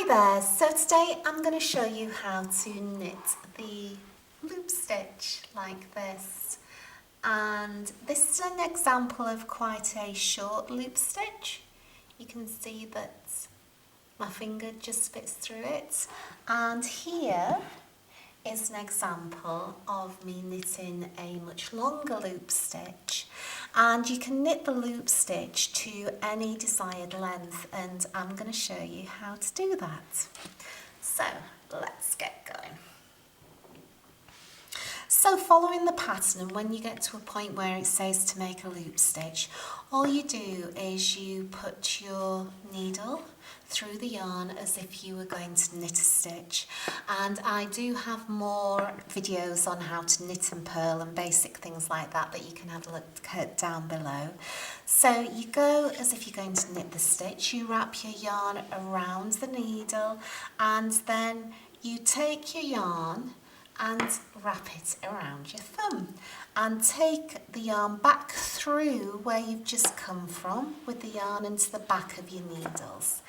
Hi there, so today I'm going to show you how to knit the loop stitch like this, and this is an example of quite a short loop stitch. You can see that my finger just fits through it, and here is an example of me knitting a much longer loop stitch, and you can knit the loop stitch to any desired length, and I'm going to show you how to do that. So let's get going. So following the pattern, and when you get to a point where it says to make a loop stitch, all you do is you put your needle through the yarn as if you were going to knit a stitch, and I do have more videos on how to knit and purl and basic things like that you can have a look at down below. So you go as if you're going to knit the stitch, you wrap your yarn around the needle, and then you take your yarn and wrap it around your thumb and take the yarn back through where you've just come from with the yarn into the back of your needles.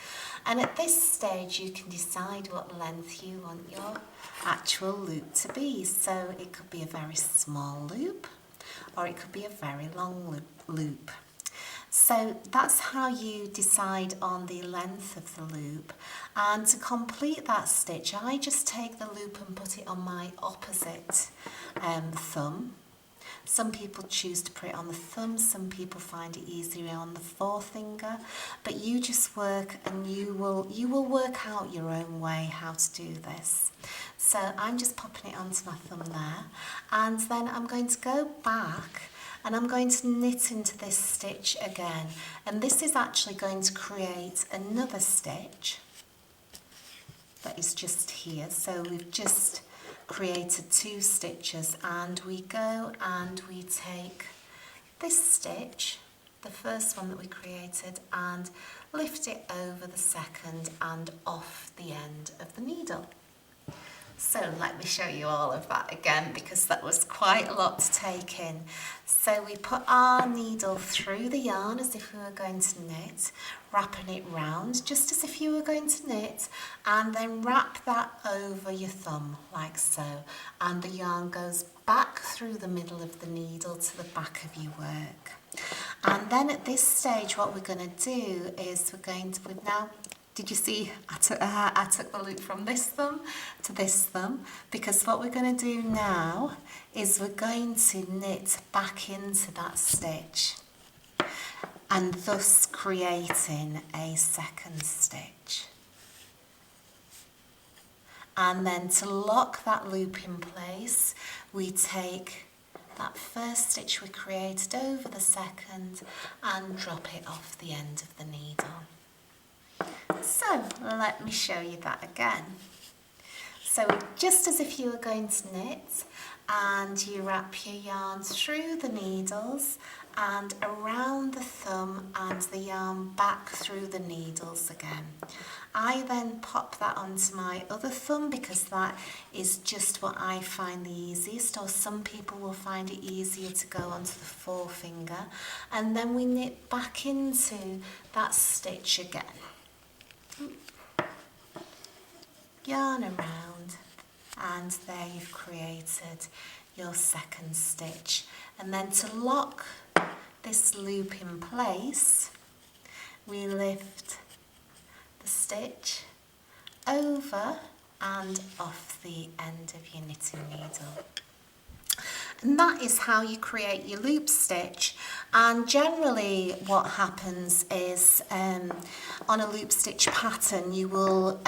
And at this stage you can decide what length you want your actual loop to be. So it could be a very small loop or it could be a very long loop. So that's how you decide on the length of the loop, and to complete that stitch I just take the loop and put it on my opposite thumb. Some people choose to put it on the thumb, some people find it easier on the forefinger, but you just work and you will work out your own way how to do this. So I'm just popping it onto my thumb there, and then I'm going to go back and I'm going to knit into this stitch again, and this is actually going to create another stitch that is just here. So we've just created two stitches, and we go and we take this stitch, the first one that we created, and lift it over the second and off the end of the needle. So let me show you all of that again, because that was quite a lot to take in. So we put our needle through the yarn as if we were going to knit, wrapping it round just as if you were going to knit, and then wrap that over your thumb like so, and the yarn goes back through the middle of the needle to the back of your work. And then at this stage what we're going to do is we've now, did you see I took the loop from this thumb to this thumb, because what we're going to do now is we're going to knit back into that stitch and thus creating a second stitch. And then to lock that loop in place, we take that first stitch we created over the second and drop it off the end of the needle. So let me show you that again. So just as if you were going to knit, and you wrap your yarn through the needles and around the thumb and the yarn back through the needles again. I then pop that onto my other thumb because that is just what I find the easiest, or some people will find it easier to go onto the forefinger, and then we knit back into that stitch again. Yarn around, and there you've created your second stitch. And then to lock this loop in place, we lift the stitch over and off the end of your knitting needle. And that is how you create your loop stitch. And generally what happens is on a loop stitch pattern you will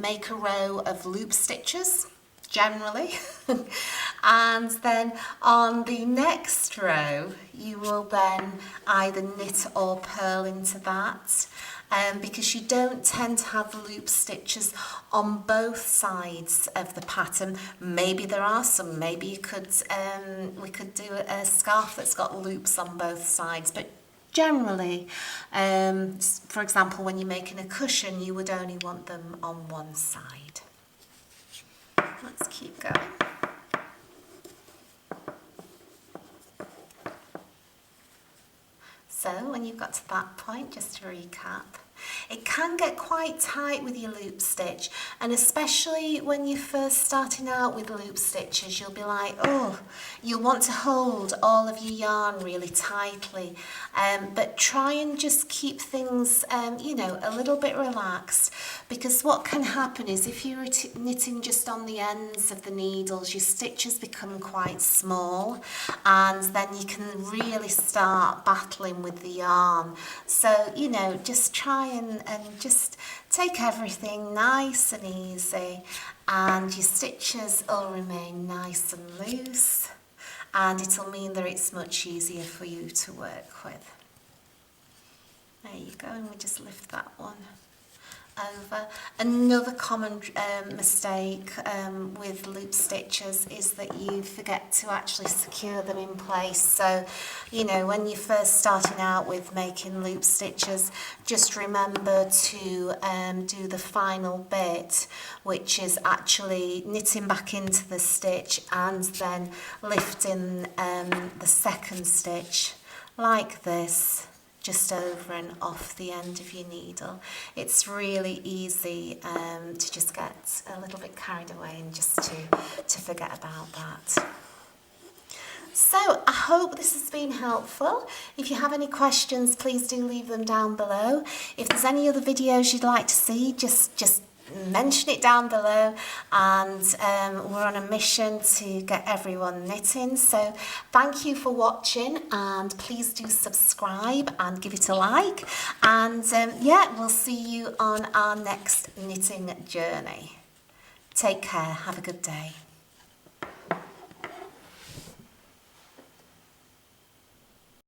make a row of loop stitches generally and then on the next row you will then either knit or purl into that, because you don't tend to have loop stitches on both sides of the pattern. Maybe there are some, maybe you could we could do a scarf that's got loops on both sides, but generally, for example, when you're making a cushion, you would only want them on one side. Let's keep going. So when you've got to that point, just to recap, it can get quite tight with your loop stitch, and especially when you're first starting out with loop stitches, you'll be like, oh, you'll want to hold all of your yarn really tightly, but try and just keep things, you know, a little bit relaxed, because what can happen is if you're knitting just on the ends of the needles, your stitches become quite small, and then you can really start battling with the yarn. So, you know, just try and just take everything nice and easy, and your stitches will remain nice and loose, and it'll mean that it's much easier for you to work with. There you go, and we just lift that one over. Another common mistake with loop stitches is that you forget to actually secure them in place. So, you know, when you're first starting out with making loop stitches, just remember to do the final bit, which is actually knitting back into the stitch and then lifting the second stitch like this, just over and off the end of your needle. It's really easy to just get a little bit carried away and just to forget about that. So I hope this has been helpful. If you have any questions, please do leave them down below. If there's any other videos you'd like to see, just mention it down below, and we're on a mission to get everyone knitting. So thank you for watching, and please do subscribe and give it a like, and yeah, we'll see you on our next knitting journey. Take care, have a good day.